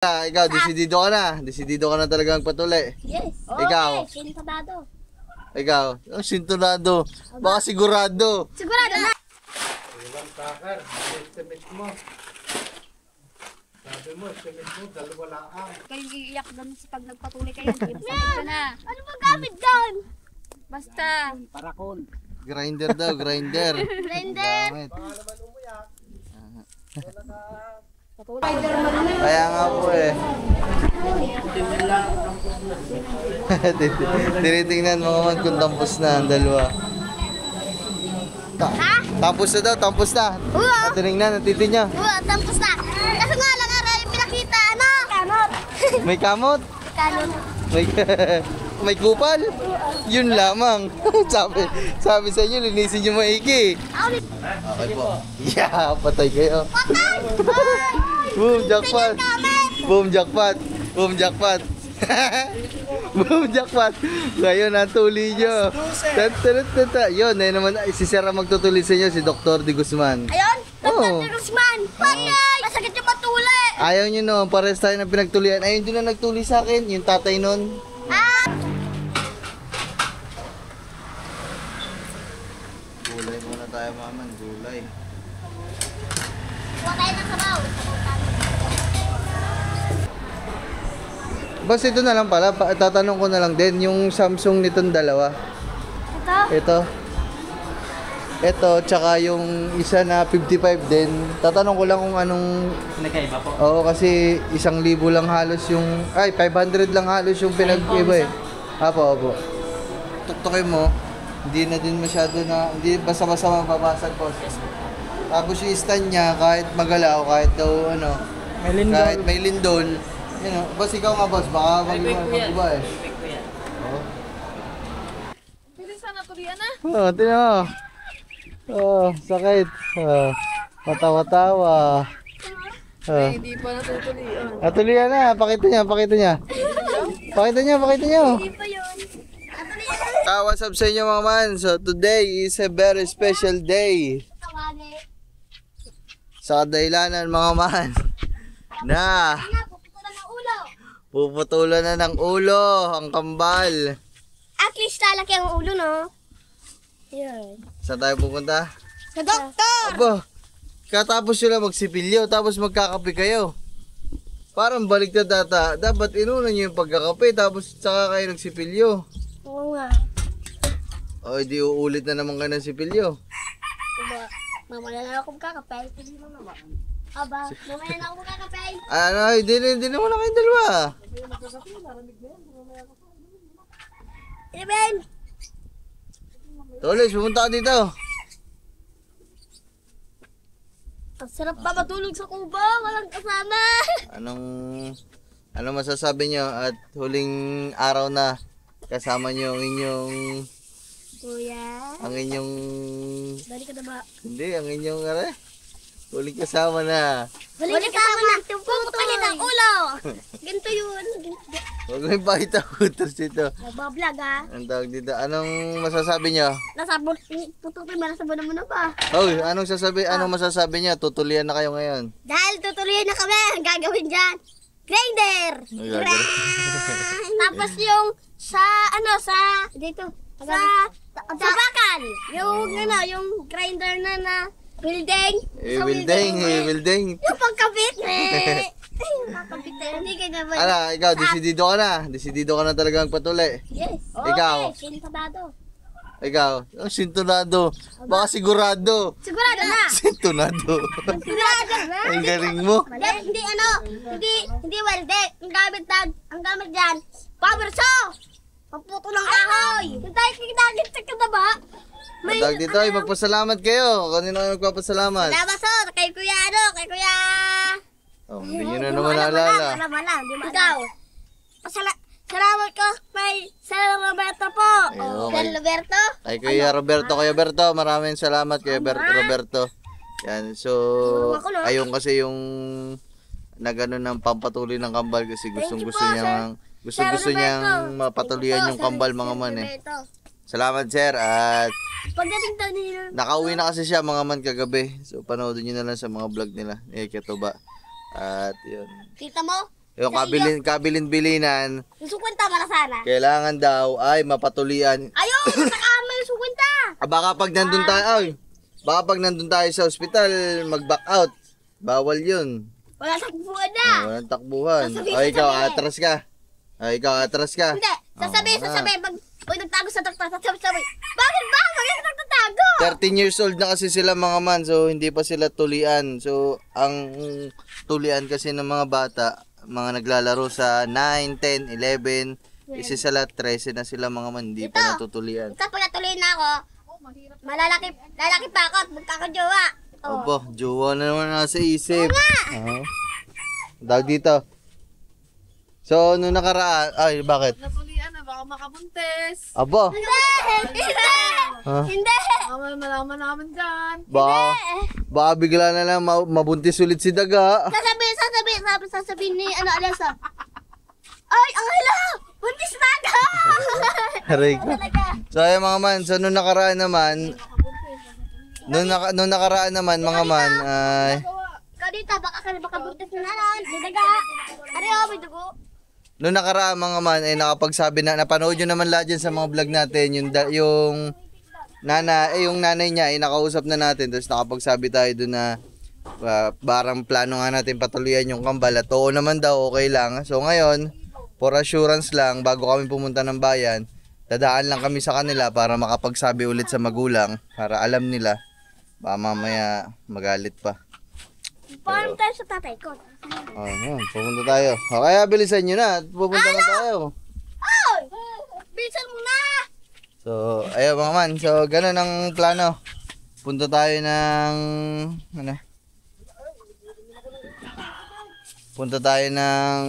Ikaw, desidido ka na. Desidido ka na talagang patuli. Yes. Ikaw? Okay, sintonado. Ikaw, ang sintonado. Baka sigurado. Sigurado na. Ilang takar, estimate mo. Sabi mo, estimate mo, dalawa lang. Kayo iiyak doon sa pag nagpatuloy kayo. Ka na. Ano ba gamit doon? Basta. Parakol. Grinder daw, grinder. Grinder. Gamit. Kaya nga po eh. Tinitingnan mga man kung tampos na ang dalawa. Tampos na daw, tampos na. Tinignan, natitin niya. Tampos na. Kaso nga lang araw yung pinakita, ano? Kamot. May kamot. Kamot. May kupal. Yun lamang. sabi sa inyo, linisin niyo maigi. Okay po. Yeah, patay kayo. Boom, jackpot. Boom, jackpot. Boom, jackpot. Boom, jackpot. Ngayon, ang tuli nyo. Yun, ayun naman, si Sir ang magtutuli sa inyo, si Dr. De Guzman. Ayun, Oo. Dr. Guzman. Patay. Masakit yung patulay. Ayaw nyo no, pares tayo ng pinagtulian. Ayun din na nagtuli sa akin, yung tatay nun. Gulay muna tayo, maman, gulay. Huwag tayo ng sabaw. Basta ito na lang pala, tatanong ko na lang din, yung Samsung nitong dalawa. Ito? Ito, tsaka yung isa na 55 din. Tatanong ko lang kung anong... Nagkaiba po. Oo, kasi 1,000 lang halos yung... Ay, 500 lang halos yung pinag-iba eh. Apo. Tuktukin mo, hindi na din masyado na... Hindi basta-basta mababasag po. Tapos yung stand niya, kahit magalaw, kahit daw ano... May lindol. Kahit may lindol. Yun o, boss, ikaw nga boss, baka mag-iba eh. Bilis na natulian na. Oo, tinan mo. Oh, sakit. Matawa-tawa. Hindi pa natutulian. Natulian na, pakita niya. Pakita niya. Hindi pa yun. What's up sa inyo mga man? So today is a very special day. Tawagin. Sa kadahilanan mga man na Puputulan ng ulo. puputulan na ng ulo ang kambal. At least lalaki ang ulo, no? Yan. Saan tayo pupunta? Sa doktor! Aba, katapos nyo lang magsipilyo, tapos magkakape kayo. Parang baliktad data. Dapat inuna nyo yung pagkakape, tapos saka kayo nagsipilyo. Oo nga. O, di uulit na naman kayo ng sipilyo. Diba? Mamaya na ako magkakapay. Aba, mamaya na ako magkakapay. Ano, hindi naman na kayong dalawa. Ben! Tolis, pumunta ka dito. Ang sarap ba matulog sa kubo? Walang kasama. Anong masasabi nyo at huling araw na kasama nyo ang inyong, Kuya? hindi, ang inyong, huling kasama na. Huling kasama na. Puputulan ng ulo. Ganito yun. Huwag mo ipakita photos dito. Nagbablog ha. Ang tawag dito, anong masasabi nyo? Nasabot. Putuloy mo mo na ba? Hoy, anong masasabi nyo? Tutulian na kayo ngayon. Dahil tutuloy na kami. Ang gagawin dyan. Grinder. Tapos yung sa dito. Sa bakal. Yung grinder na building. Building. Yung pagkabit. Pagkabit. Hindi ka naman. Ala, ikaw, desidido ka na. Desidido ka na talagang patuli. Yes. Ikaw? Sintonado. Ikaw, ang sintonado. Baka sigurado. Sigurado na. Sintonado. Sigurado na. Ang galing mo. Hindi welding. Ang gamit dyan, power saw. Pagputo ng kahoy. Yung tayo kikitagit sa kadaba. Ang tawag dito, ay magpasalamat kayo. Kanino kayo magpapasalamat? Salamat so, kay kuya kay kuya. Oh, hindi nyo na naman naalala. Alam. Ikaw. Salamat ko kay Sir Roberto po. Ayun, Sir Roberto. Ay, Kuya Roberto, maraming salamat Kuya Roberto. Yan, so, ayun kasi yung nagano ng pampatuloy ng kambal kasi gusto niyang mapatuloyan yung kambal mga man eh. Salamat sir at Pagdating daw nila. nakauwi na kasi siya mga man kagabi. So panoodin niyo na lang sa mga vlog nila ni Katuba. At yun. Kita mo? yung kabilin-bilinan, Yung 50 para sana. kailangan daw ay mapatulian. Ayaw, masakama yung 50. Baka pag nandun tayo, baka pag nandun tayo sa ospital, mag-back out. Bawal yun. Wala takbuhan na. Walang takbuhan. Sasabihin, Ay, ikaw, sasabihin. atras ka. Ay, ikaw, atras ka. Hindi, sasabihin. Pag nagtago sa doktor, sasabihin. Bakit ba? Bakit nagtatago? 13 years old na kasi sila mga man, so hindi pa sila tulian. So, ang tulian kasi ng mga bata, mga naglalaro sa 9, 10, 11, isa sa lahat, 13 na sila mga man, hindi pa natutulian. Ito, pag natuloy na ako, lalaki pa ako at magkakajowa. Opo, jowa na naman nasa isip. Tawag dito. So, nung nakaraan, ay, bakit? Natulian na, baka makabuntes. Abo, Hindi! Ha? Hindi! Malaman namin dyan. baka bigla na lang mabuntis ulit si Daga. Sasabihin ni Alessa. Ay, ang hala! Buntis na ako! Aray ko. Talaga. So, ayun mga man, so nung nakaraan naman, nung nakaraan naman mga man, ay, Kadita, baka buntis na naman. May daga. Ariyo, may dugo. nung nakaraan mga man, ay nakapagsabi na, napanood nyo naman lahat dyan sa mga vlog natin, yung nanay niya, ay nakausap na natin, tapos nakapagsabi tayo doon na, parang plano nga natin patuloyan yung kambal, at oo naman daw, okay lang. So ngayon, for assurance lang, bago kami pumunta ng bayan, dadaan lang kami sa kanila para makapagsabi ulit sa magulang, para alam nila, baka mamaya magalit pa. Parang tayo sa tatay ko. Pupunta tayo. Okay, bilisan nyo na. Pupunta na tayo. Ay! Bilisan mo na! So, ayun mga man. So, ganun ang plano. Punta tayo ng... Ano? Punta tayo ng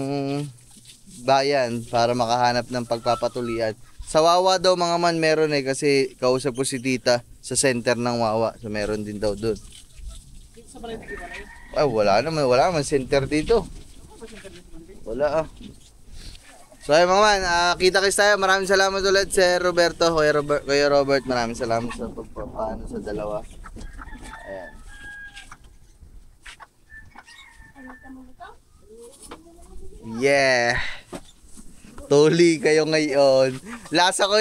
bayan para makahanap ng pagpapatulian. Sa Wawa daw mga man meron kasi kausap ko si tita sa center ng Wawa. So, meron din daw doon. Ay, wala naman center dito. Wala So ay mga man, kita-kits tayo. Maraming salamat ulit Sir Roberto, Kuya Robert, maraming salamat sa pagpapaano sa dalawa. Ayan. Yeah. Tuli kayo ngayon. Lasa ko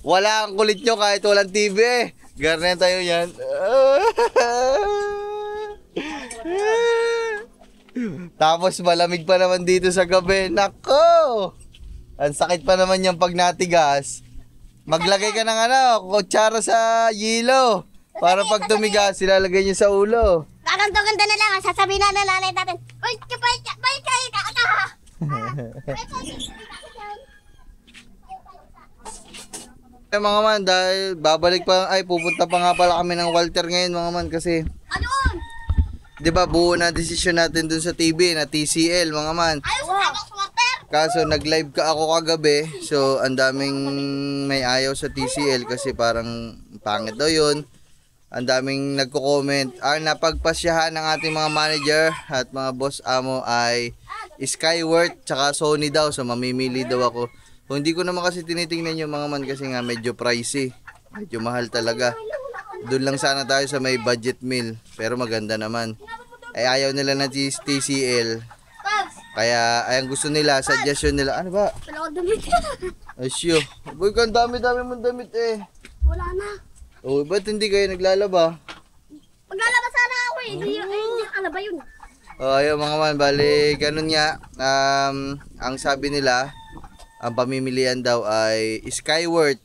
wala ang kulit nyo kahit walang TV Garnet tayo yan. Tapos malamig pa naman dito sa gabi. Nako! Ang sakit pa naman yung pag natigas. Maglagay ka ng kutsara sa yelo. Para pag tumigas, ilalagay niyo sa ulo. Kaganto-ganda na lang. Sasabihin na nanay natin. Uy, Mga man, dahil pupunta pa nga pala kami ng Walter ngayon mga man kasi Ano? 'di ba buo na desisyon natin dun sa TV na TCL mga man. Ayaw sa water. Kaso nag-live ako kagabi, so ang daming may ayaw sa TCL kasi parang pangit daw 'yun. Ang daming nagko-comment. Ang napagpasyahan ng ating mga manager at mga boss amo ay Skyworth tsaka Sony daw, so mamimili daw ako. Kung hindi ko naman kasi tinitingnan yung mga man kasi nga medyo pricey. Medyo mahal talaga. Doon lang sana tayo sa may budget meal. Pero maganda naman. Ay ayaw nila na TCL. Kaya ay ang gusto nila, suggestion nila. Ano ba? Wala akong damit. Ay siyo. Boy, ang dami-dami mong damit Wala na. Oh, ba't hindi kayo naglalaba? Maglalaba sana ako eh. Hindi alaba yun. Oh, ayun mga man. Bali, ganun nga. Ang sabi nila, ang pamimilian daw ay Skyworth.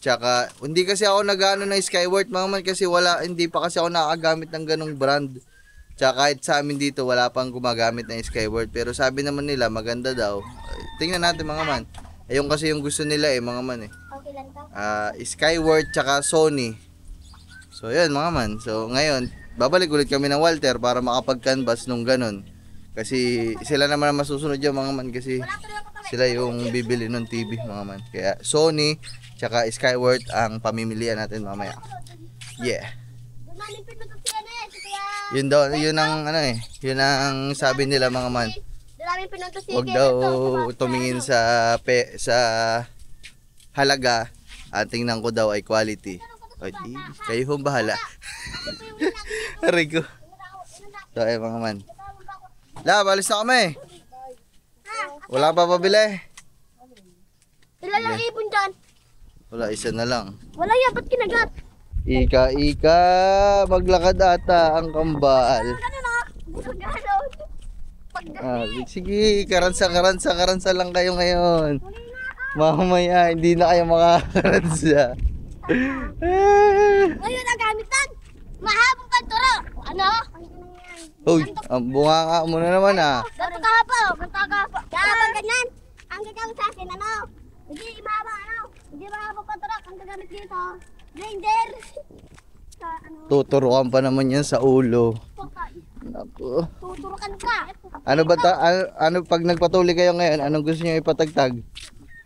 Tsaka, hindi kasi ako nag-ano ng Skyworth mga man kasi hindi pa kasi ako nakagamit ng ganong brand. Tsaka kahit sa amin dito, wala pang gumagamit ng Skyworth. Pero sabi naman nila, maganda daw. Tingnan natin mga man. Ayun kasi yung gusto nila mga man Okay lang to. Skyworth tsaka Sony. So, yun mga man. So, ngayon, babalik ulit kami ng Walter para makapag-canvas nung ganon. Kasi sila naman ang masusunod yung mga man kasi sila yung bibili ng TV mga man. Kaya Sony tsaka Skyworth ang pamimilian natin mamaya. Yeah. Yun daw, yun ang yun ang sabi nila mga man. Huwag daw tumingin sa halaga, at tingnan ko daw ay quality. O di, kayo hong bahala. Aray ko. So ay mga man. La, balis na kami. Wala pa pabili. Ilan lang ipon dyan? Wala, isa na lang. Wala yan, ba't kinagat? Ika, maglakad ata ang kambal. Ano na? Gano'n. Sige, karansa lang kayo ngayon. Mamaya, hindi na kayo makakaransa. Ngayon ang gamitan. Mahabang panturo. Ano? Uy, ang bunga ka muna naman ah. Ganto kahapo. Kapag ganyan, ang gagamit sa akin, ano? Hindi mahaba, ano? Hindi mahabang panturo. Ang gagamit dito, blender. Sa ano? Tuturukan pa naman yan sa ulo. Pakay. Naku. Tuturukan ka. Ano ba ano pag nagpatuli kayo ngayon, anong gusto niyo ipatagtag?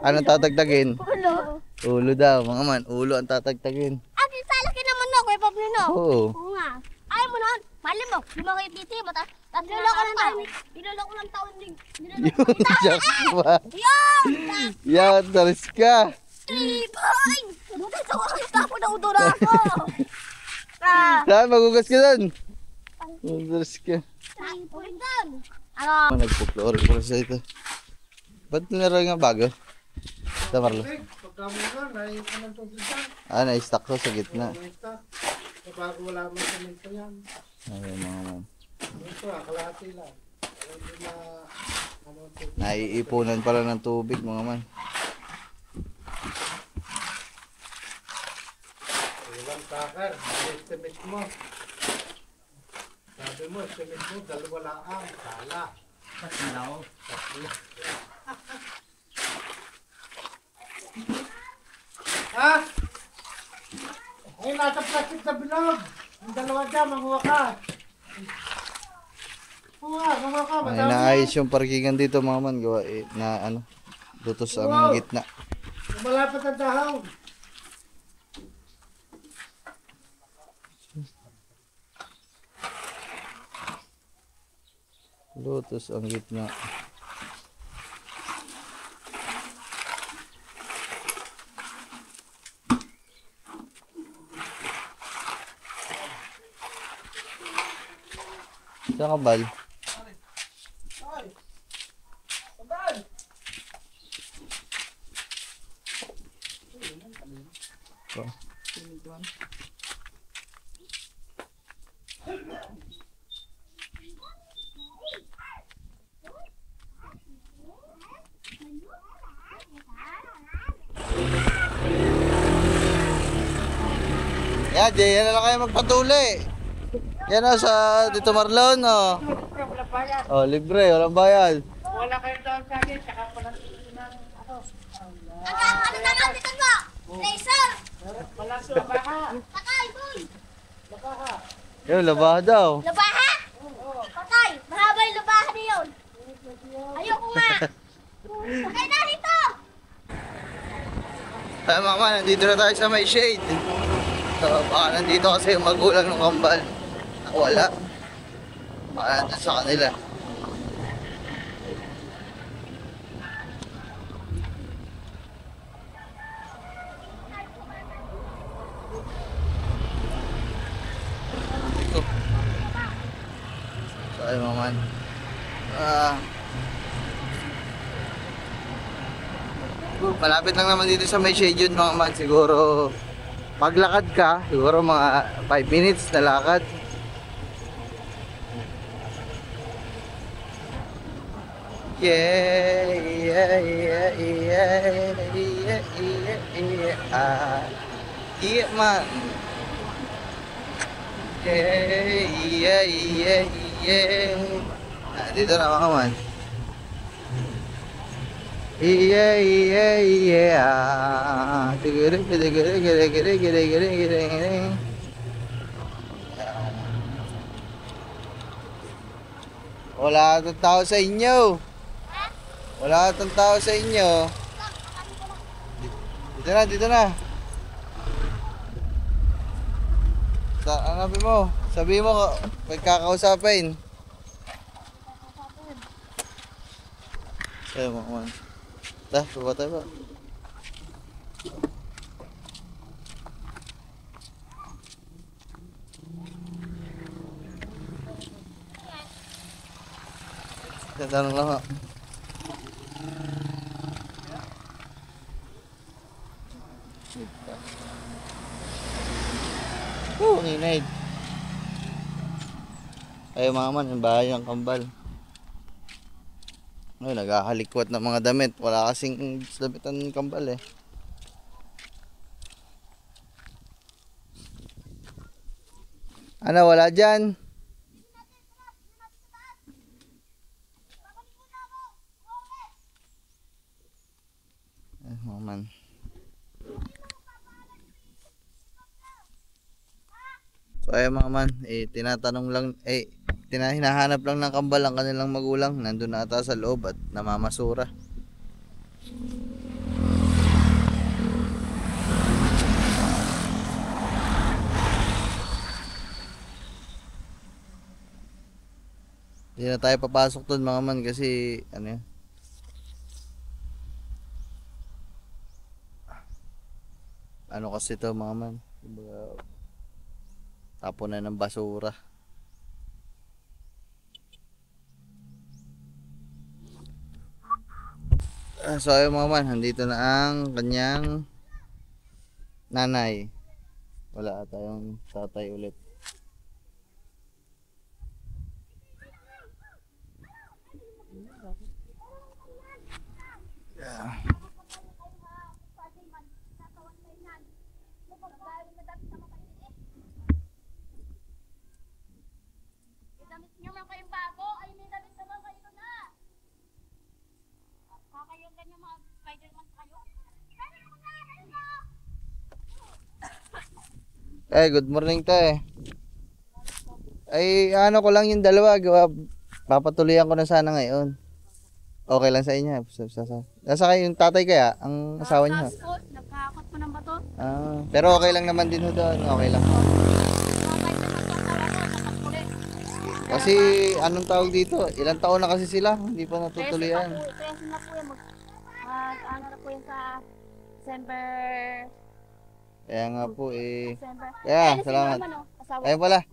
Anong tatagtagin? Ulo. Ulo daw, mga man, ulo ang tatagtagin. Akin sa laki naman no, Kuya Pablo no? Oo. Oo nga. Ayaw mo noon. Mali mo. Di mo kayo titi mo. Tapos niloloko ng taon. Niloloko ng taon. Yun, Jack ba? Yan! Yan, taris ka. Boy! Buti sa wakas tapo na udura ako. Saan, magugas ka doon? Taris ka. Ulit doon. Ano? Nagpo-flooring ko sa ito. Ba't nilaro nga bago? Ito, Marlo. Na-stock ko sa gitna. Bago wala man semento yan. Ayun, mga man. Ito, kalahati lang. Hindi na, ano, Naiipunan pala ng tubig, mga man. ilang takar, estimate mo. Sabi mo, estimate mo, dalawa lang ang sala. Tatlo. Ha? Ay, nasa plastic sa bilog. Yung dalawa dyan, manguha ka. Manguha ka, Ay, madami. naayos yung parkingan dito, mga man. Gawa, na ano, lutos ang gitna. Malapit ang dahon. Lutos ang gitna. Saan ka, Bal? Yan, yan na lang kayo magpatuli. Yan o, sa dito Marlon, o. Oh, libre, walang bayad. Wala kayo doon sa akin, saka pala ako. Ano na natin mo? Laser! Wala sa baka. Patay, boy! Yun, labaha daw. Labaha? Patay! Mahaba yung labaha na yun. Ayoko nga. Patay na rito! Ay, mama, nandito na tayo sa may shade. Baka nandito kasi yung magulang ng kambal. Wala. Baka nandun sa kanila. Ito. Sorry, maman. Malapit lang naman dito sa may shade yun, mga man. Siguro maglakad ka, siguro mga 5 minutes na lakad. Yeah, yeah, yeah, yeah, yeah, yeah, yeah, man. Yeah, yeah, yeah, yeah. Dito na mga man. Yeah, yeah, yeah. Wala atang tao sa inyo. Wala atang tao sa inyo. Dito na, dito na. Hanapin mo. Sabihin mo, pagkakausapin. Sabi mo, man. Dah, baba tayo ba? Tanong lang ha. Oh, inay. Ay mga man, ang bahay ng kambal. Ay, naghahalikwat ng mga damit. Wala kasing dabitan ng kambal eh. Ano, wala dyan? Ay, mga man. So ayun mga man, tinatanong lang, hinahanap lang ng kambal ang kanilang magulang. Nandun na ata sa loob at namamasura. Hindi na tayo papasok dun mga man kasi ano yun. Ano kasi to mga man, tapon na ng basura. So ayun mga man, nandito na ang kanyang nanay. Wala tayong tatay ulit. Yeah. Damit nyo lang kayong bago, ay may damit naman kayo na. Kakayong ganyan mga Spider-Man kayo. Good morning te. Ay ano ko lang yung dalawa, papatuloyan ko na sana ngayon. Okay lang sa inyo. Nasa kayo yung tatay kaya, ang asawa niyo. Nagkakot mo ng bato. Pero okay lang naman din ho doon, okay lang. Kasi anong tawag dito? Ilang taon na kasi sila, hindi pa natutuloyan. Presyo na po yan. Ano na po yan sa December. Kaya nga po December. Kaya, salamat. Asawa. Ayun pala.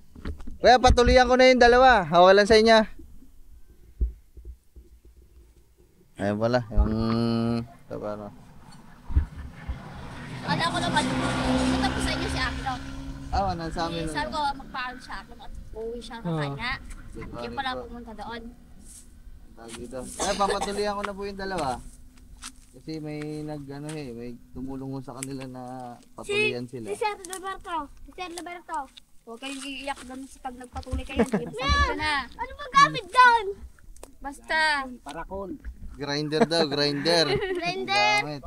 Kaya patuloyan ko na yung dalawa. Okay lang sa inyo. Ayun pala, yung ano. Kala ko naman, punta po sa inyo si Aklo. Ano sa amin. Sabi ko, magpaalam siya Aklo at uuwi siya ng kanya. Yung pala pumunta doon. Dito. Kaya papatuloyan ko na po yung dalawa. Kasi may may tumulong ko sa kanila na patuloyan sila. Si Sir Roberto. Si Sir Roberto. Huwag kayong iiyak doon sa pag nagpatuloy kayo. Sabi na. Ano ba gamit doon? Basta. Parakon. Grinder daw, grinder. Grinder. Gamit.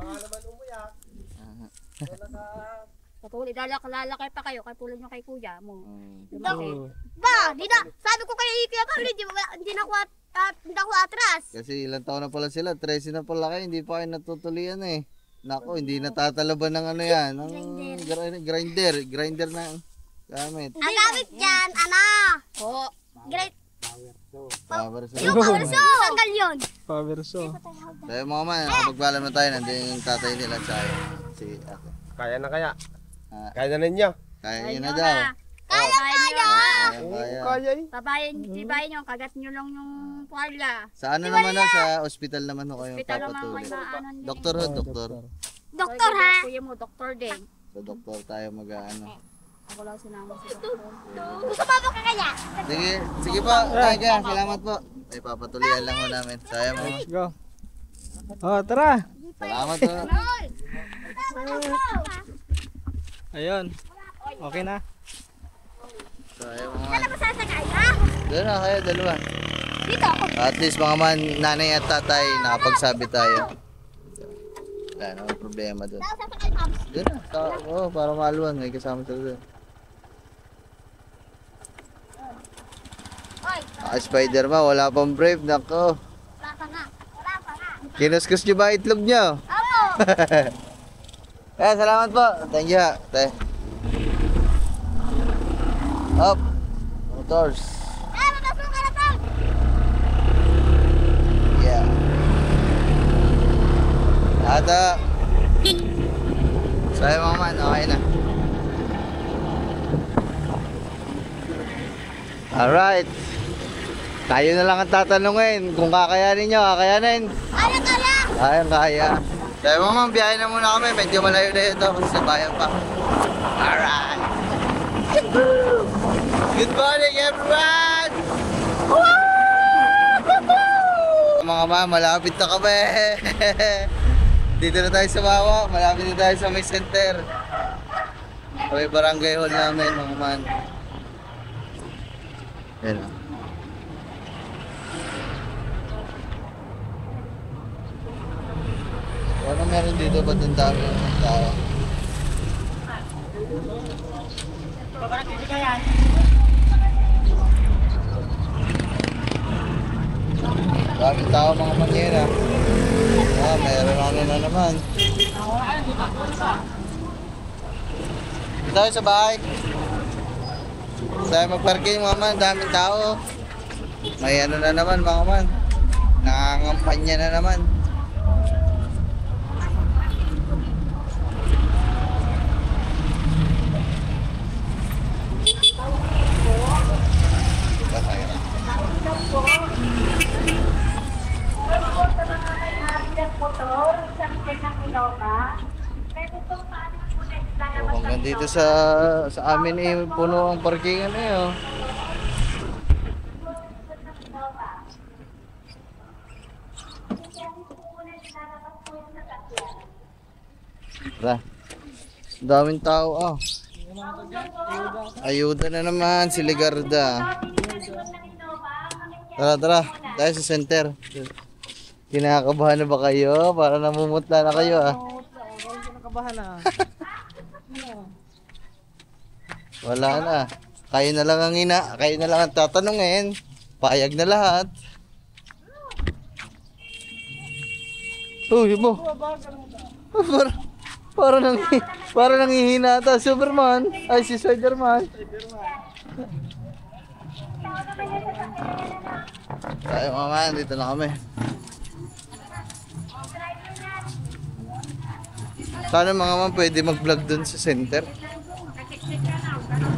Patuloy, lalakay pa kayo. Kay tulad nyo kay kuya mo. Ba, di na. Sabi ko kay Kuya Carlo, hindi na ako atras. Kasi ilang taon na pala sila, 13 na pala kayo, hindi pa kayo natutuloyan eh. Nako, hindi natatalaban ng ano yan, ng grinder na gamit. Ang gamit dyan, ano? Oo. Great. Power so. Yung power saw. Tanggal yun. Power saw. Tayo mga man, nakapagpaalam na tayo, nandiyan yung tatay nila sa si ate. Kaya na kaya? Ah. Kaya na ninyo? Kaya yun na daw. Kaya. Kaya. Kaya eh. Babayin nyo, kagat nyo lang yung tuwalya. Sa ano naman ho, sa ospital naman ho kayo Hospital naman papatuloy. kayo maanon. Doktor ho, doktor. Doktor ha. Kuya mo, doktor din. Sa doktor tayo mag-ano. Ako lang sinama sa doktor. Sumama ka kaya. Sige, sige po. Kaya, salamat po. Ay, papatuloyan lang ho namin. Sayang mo. Let's go. Oh, tara. Salamat ho. Ayun. Okay na. Sayang mga Ano ba sasakay ha? doon na kayo, dalawa. Dito ako. At least mga man, nanay at tatay, nakapagsabi tayo. Wala naman problema doon. Saan sasakay Pams? Doon na. Para maluwan. May kasama sila doon. Oy, Spider-Man, wala pang brave. Nako. wala pa nga. Wala pa nga. Kinuskus nyo ba itlog nyo? Ako. Salamat po. Thank you, te. Up. Motors. Mabasok ka na Pams. Yeah. Ata. Sayo mga man, okay na. Alright. Tayo na lang ang tatanungin kung kakayanin nyo, kakayanin. Kaya! Ayun, kaya. Tayo mama, biyahe na muna kami. Medyo malayo na ito kasi sa bayan pa. Alright. Good morning, everyone! Mga mama, malapit na kami. Dito na tayo sa Wawa. Malapit na tayo sa may center. May barangay hall namin, mga man. Yan o. Ano meron dito? Ba't ang dami ng tao? Daming tao mga manyera. Meron ano na naman. Dito tayo sa bahay. Tayo magparking mga man. Daming tao. May ano na naman mga man. Nangangampanya na naman. Hanggang dito sa amin eh, puno ang parkingan eh oh. Tara. Daming tao ah. Ayuda na naman si Ligarda. Tara. Tayo sa center. Kinakabahan na ba kayo? Para namumutla na kayo ah. Nakabahan na. Wala na. Kayo na lang kayo na lang ang tatanungin. Payag na lahat. Uy, mo. Para nangihina ata Superman. Ay, si Spiderman. Tayo mga dito na kami. Sana mga man pwede mag-vlog dun sa center.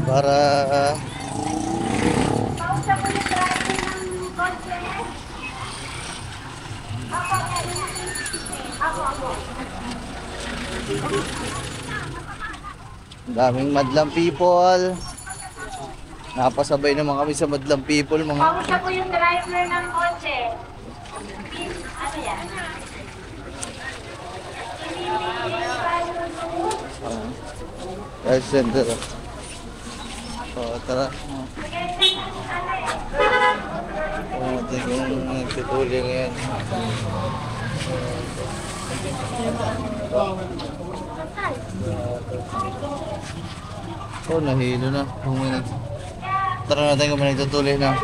Para daming madlang people. Napasabay naman kami sa madlang people mga. Siya po yung driver ng kotse. Ano yan? Guys, center. Tara. Tingnan yung nagtutuli ngayon. Nahilo na. Tara natin kung may nagtutuli na.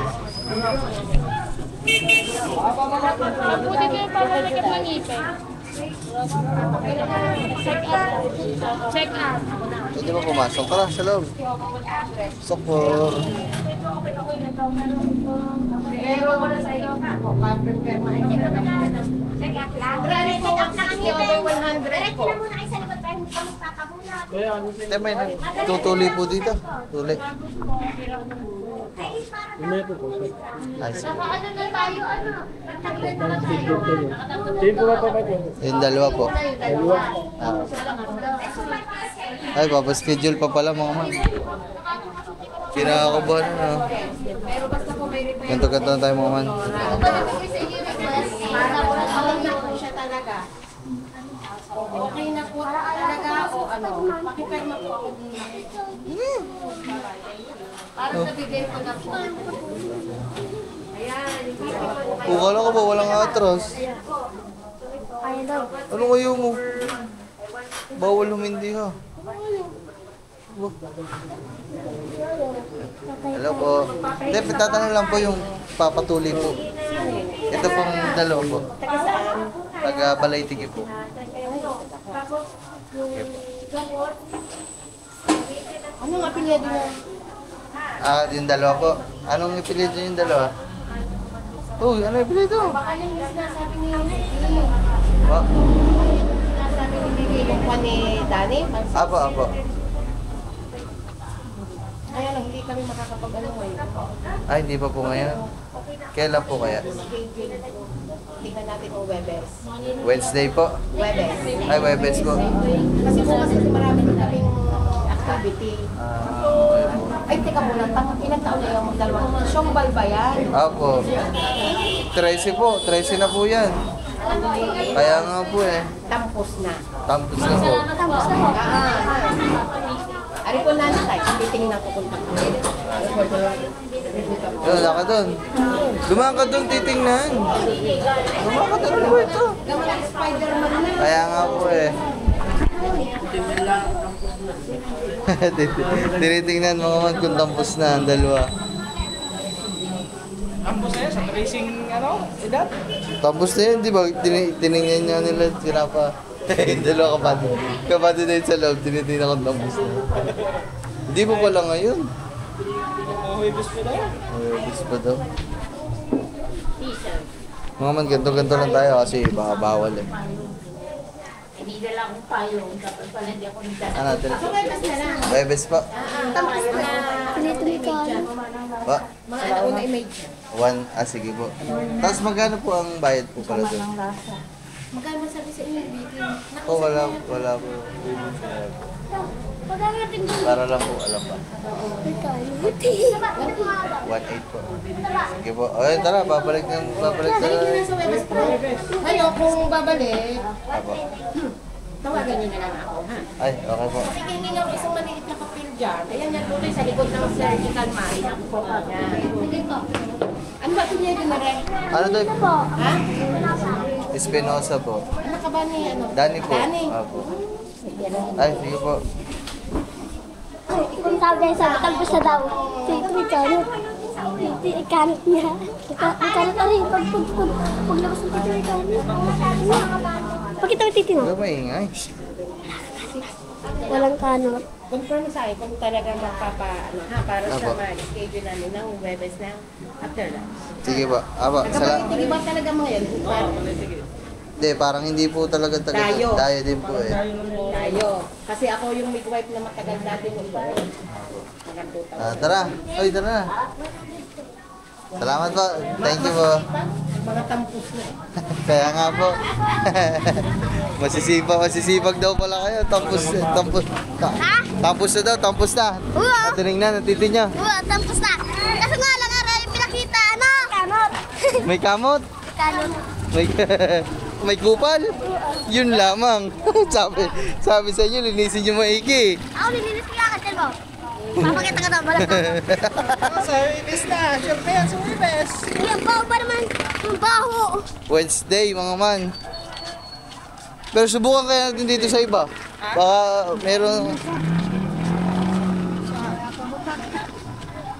Mabuti kayo pabalikin ng ipin. Check out. Pwede ba pumasok? Tara, sa loob. Sokor. May nagtutuli po dito. Tuli. Ay, sige. Ano na tayo, ano? Nagtaglan na tayo. Yung dalawa po. Ay, papaschedule pa pala mga man. Kinakabahan na. Ganto-ganto na tayo mga man. Siya talaga. Okay na po talaga o ano? Pakipirma po ako dito. Para nabigay ko na po. Ayan. Kala ko ba walang atras? Kaya daw. Ano kayo mo? Bawal humindi ha. Hello po. Hindi, tatanong lang po yung papatuloy po. Ito pong dalawa po. Taga-Balaytigi po. Anong apelyido mo? Yung dalawa po. Anong ipilido yung dalawa? Uy, ano ipilido? Baka yung sinasabi ni Wa? sinasabi ni Bigay yung pa ni Danny? Apo. Ayun, hindi kami makakapag-ano ngayon. Ay, hindi pa po ngayon. Kailan po kaya? Tingnan natin kung Webes. Wednesday po? Webes. Ay, Webes po. Kasi po kasi marami din kaming activity. Okay po. Ay, teka muna, ilang taon na yung magdalawang? Siyongbal ba yan? Apo. 13 po. 13 na po yan. Kaya nga po eh. Tampos na. Tampos na po. Tapos na po. Ari ko na tayo, titingnan ko kung Yun, naka doon. Dumaan ka doon, titingnan. Dumaan ka doon, po ito. Gamal Spider-Man na. Kaya nga po eh. Tinitingnan mga man kung tampos na ang dalawa. Ambos na yan sa tracing, edad? Tampos na yun, di ba? Tiningnan niya nila, sinapa. Yung dalawa kapatid. Kapatid na yun sa loob, tinitingnan kung tampos na. Hindi po pala ngayon. Huwebes pa daw. Bis pa daw. Mga man, ganto-ganto lang tayo kasi baka bawal eh. Hindi na lang akong payong, dapat pala hindi ako nagdala. Ano natin? So, Webes na lang. Webes pa. Tapos na. Tuloy-tuloy ka. Pa? Mga nauna image. Sige po. Tapos magkano po ang bayad po pala doon? Magkano sabi sa inyo, Vicky? Oh, wala po. Pagkakating doon. Para lang po, alam ba? Ito. 1.8 po. Sige po. Okay, tara, babalik na. Balik na sa Webes Pro. Ngayon, kung babalik, Apo. tawagan niyo na lang ako, ha? Ay, okay po. Kasi hindi nga isang maliit na kapil dyan. Ayan yan tuloy sa likod ng surgical mine. Ako po. Sige po. Ano ba ito niya na rin? Ano doon? Ha? Espinosa po. Ano ka ba ni ano? Dani po. Dani. Apo. Ay, sige po. Kung sabi sa talbos na daw. Ito ikanot. Ito ikanot niya. Ikanot na rin. Paglabas ng tito ikanot. Pakita mo titi mo. Huwag maingay. Walang kanot. Confirm sa akin kung talaga ano ha, para sa Apo. schedule namin ng Webes na after lunch. Sige po. Apo, Hindi ba talaga mga yan? Hindi, parang hindi po talaga Dayo. Dayo din po eh. Tayo. Kasi ako yung midwife na matagal natin yung iba. Tara. Oy, tara na. Salamat po. Thank you po. Mga tampos na eh. Kaya nga po. Masisipag daw pala kayo. Tampos na daw, tampos na. Oo. Tinignan, natiti niya. Tapos na. Kaso nga lang araw yung pinakita. Ano? Kanot. May kamot. Kanot. May kupal. Yun lamang. sabi sa inyo, linisin niyo maigi. Ako nilinis ko yung akad mo. Papakita ka daw. Wala ka. Sa Huwebes na. Siyempre yan sa Huwebes. Ang baho pa naman. Ang baho. Wednesday, mga man. Pero subukan kaya natin dito sa iba. Baka meron...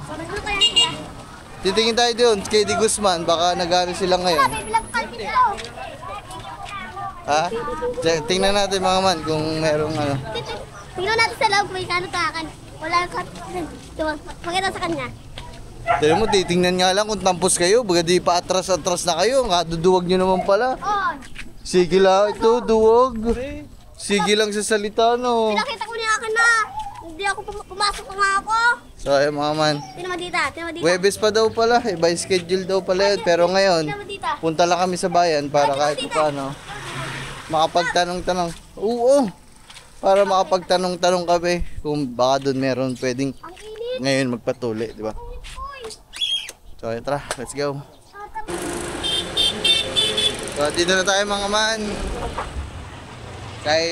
Ano kaya siya? Titingin tayo doon, kay Di Guzman. Baka nag-ano sila ngayon. May bilang kalpit ko. Ha? Tingnan natin mga man kung merong ano. Tingnan natin sa loob. May kanot ka. Wala ka. Pakita sa kanya. Tignan mo, titingnan nga lang kung tampos kayo. Baga di pa atras-atras na kayo. Kaduduwag nyo naman pala. Oh. Sige lang, ito, duwag. Sige lang sa salita, no. Pinakita ko niya akin na. Hindi ako pumasok pa nga ako. So, ayun mga man. Tingnan mo dito. Tingnan mo dito. Webes pa daw pala, by schedule daw pala yun. Pero ngayon, Tingnan mo dito. punta lang kami sa bayan para kahit paano makapagtanong-tanong. Oo, para makapagtanong-tanong kami kung baka doon meron pwedeng Ang init. ngayon magpatuli, di ba? Uy. So, ayun, tara, let's go. So, dito na tayo mga man.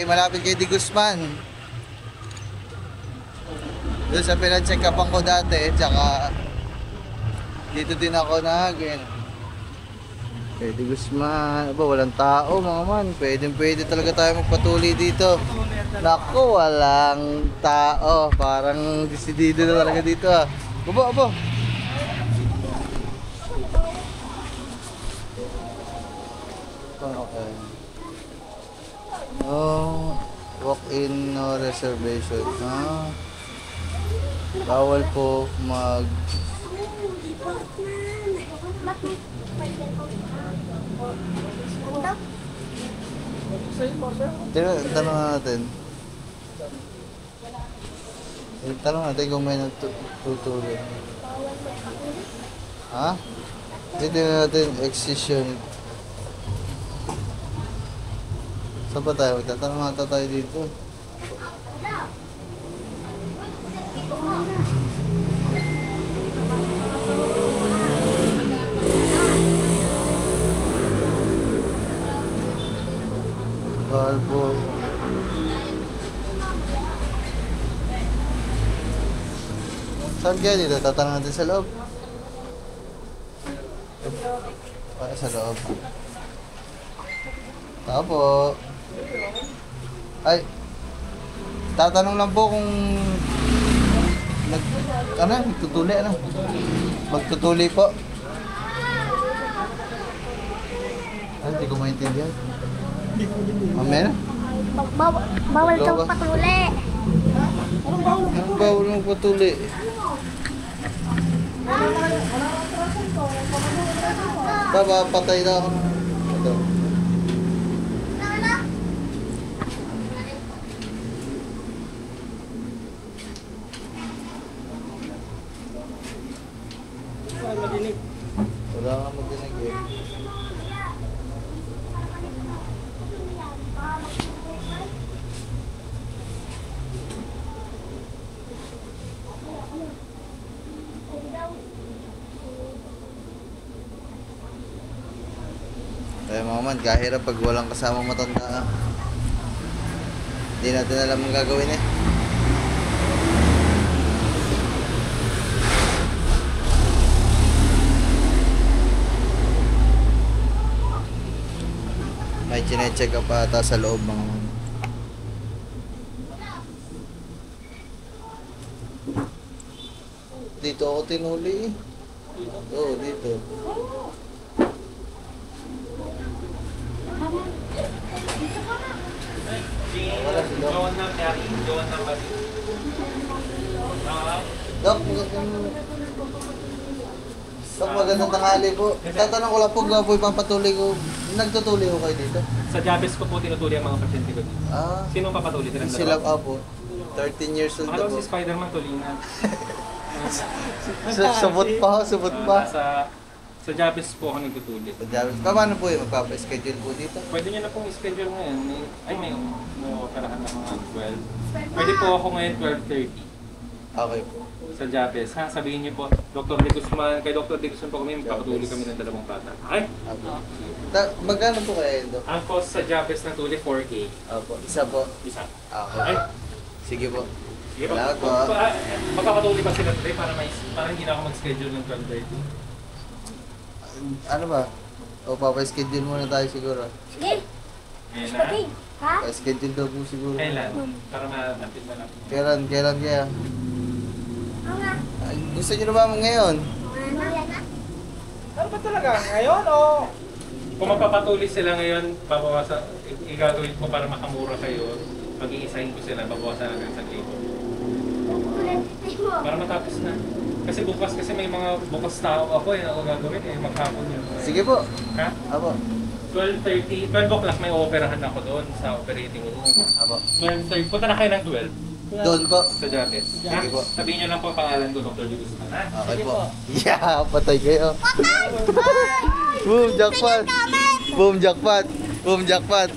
Malapit kay Di Guzman. Doon sa pinacheck upan ko dati, tsaka dito din ako nahagin. Kay Di Guzman. Aba, walang tao mga man. Pwede talaga tayo magpatuli dito. Naku, walang tao. Parang desidido na talaga dito ah. Aba. Okay. No, walk-in, no reservation. Bawal po mag... Tanong natin. Tanong natin kung may nagtutuloy. Ha? Dito na natin excision. Saan pa tayo? Tatanong nga tayo dito. Valvo. Saan kaya dito? Tatanong natin sa loob. Para sa loob. Tapo. Ay. Tatanong lang po kung magtutuli ano? Magtutuli po. Ay, hindi ko maintindihan. Mamaya na. Bawal kang patuli. Ang bawal ng patuli. Patay na ako. Ito. Wala kang madinig eh. Kaya mga man, kahirap pag walang kasamang matanda. Hindi natin alam ang gagawin eh. May chinecheck ka pa ata sa loob mga man. Dito ako tinuli eh. Oo, dito. Wala si Doc. Doc, Doc, magandang tanghali po. Tatanong ko lang po, gawa po ipapatuloy ko. Nagtutuloy ko kayo dito? Sa Jabes ko po tinutuli ang mga pasyente ko. Ah, Sino papatuli? sila pa po. 13 years old na Akala po. ko si Spider-Man tulingan. Subot pa ho, subot pa. Sa Jabes po ako nagtutuli. Paano po yun? Magpapa-schedule po dito? Pwede nyo na pong schedule ngayon. May operahan ng mga 12. Pwede po ako ngayon 12:30 Okay po. sa Jabes. Ha? Sabihin niyo po, Dr. De Guzman, kay Dr. De Guzman po kami, magpapatuli kami ng 2 bata. Okay? Apo. Magkano po kaya yun, Doc? Ang cost sa Jabes na tuli, 4K. Opo. Isa po. Isa. Okay. Sige po. Sige po. Salamat po. Magpapatuli pa sila today para hindi na ako mag-schedule ng 12:30. Ano ba? O, papa-schedule muna tayo siguro. Sige. Ngayon na. Okay. Ha? Pa-schedule daw po siguro. Kailan? Para ma-napit na lang. Kailan kaya? Oo nga. Ay, gusto nyo na ba ngayon? Ano ba talaga? Ngayon o? Kung magpapatuloy sila ngayon, babawasan, igagawin ko para makamura kayo. Pag-iisahin ko sila, babawasan natin sa libo. Para matapos na. Kasi bukas may mga bukas tao ako ako gagawin maghapon yun. Sige po. Ha? Apo. 12:30, 12 o'clock may operahan ako doon sa operating room. Apo. 12:30, punta na kayo ng 12 Doon po. sa Jabes. Ha? Sige po. Sabihin nyo lang po ang pangalan ko, Dr. De Guzman. Ha? Okay po. Yeah, patay kayo. Boom, jackpot. Boom, jackpot. Boom, jackpot.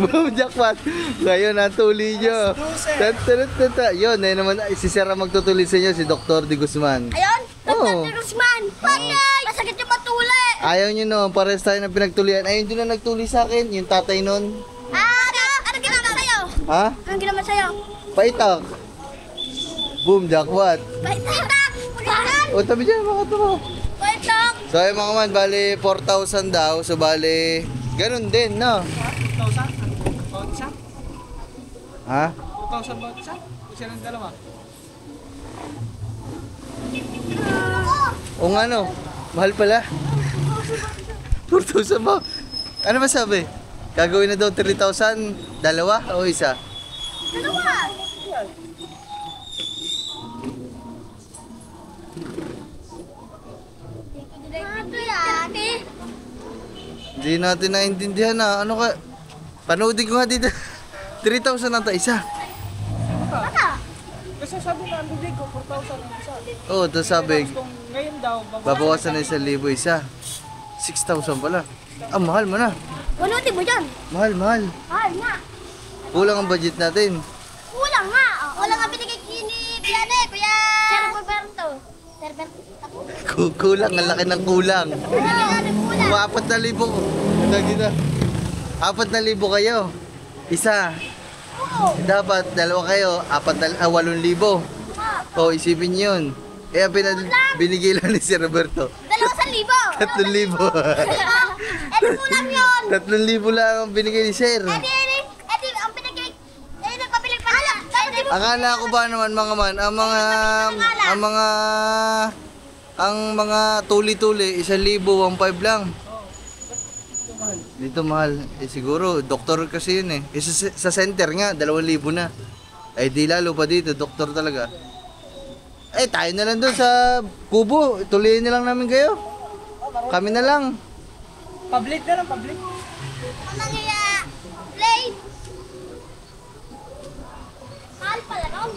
Boom, jackpot. Ngayon, ang tuli nyo. Yun, na naman, si Sir ang magtutuli sa inyo, si Dr. De Guzman. Ayun. Oo. Dr. Guzman. Patay. Masakit yung patuli. Ayaw nyo no, pares tayo ng pinagtulian. Ayun din na nagtuli sa akin, yung tatay nun. Ano ginawa sa'yo? Ha? Ano ginawa sa'yo? Paitak. Boom, jackpot. Paitak. Paitak. O, tabi dyan, mga tumo. Paitak. So, ayun mga man, bali 4,000 daw. So, bali, ganun din, no? 4,000? Bawat isa? Ha? 4,000 bawat isa? Isa ng dalawa? O nga no, mahal pala. 4,000 ba? Ano ba sabi? Gagawin na daw 3,000, dalawa o isa? Dalawa. Ate. Hindi natin naintindihan na. Ano ka? Panoodin ko nga dito. 3,000 ata isa. Bata. Kasi sabi na, bibig ko, 4,000 ang isa. Oo, tapos sabi, Kung ngayon daw, babawasan na 1,000 isa. 6,000 pala. Ah, mahal mo na. Bunutin mo dyan. Mahal, mahal. Mahal nga. Kulang ang budget natin. Kulang nga. Kulang nga binigay ni Piane, kuya. Sir Roberto. Sir Roberto. Kulang, ang laki ng kulang. Kulang. 4,000. Kita. 4,000 kayo. Isa. Oo. Dapat, dalawa kayo. 8,000. O, isipin nyo yun. Eh, binigay lang ni Sir Roberto. 2,000. 3,000. Eh, kulang yun. 3,000 lang ang binigay ni Sir. Edi, ang pinagay. Eh, nagpapili pa lang. Akala ko ba naman mga man, ang mga tuli-tuli, 1,000, 1,500 lang. Dito mahal. Eh siguro, doktor kasi yun eh. Eh, sa center nga, 2,000 na. Eh di lalo pa dito, doktor talaga. Eh tayo na lang doon sa kubo. Tuloyin na lang namin kayo. Kami na lang. Public na lang, public. Ang iya. Play. Mahal pala nun.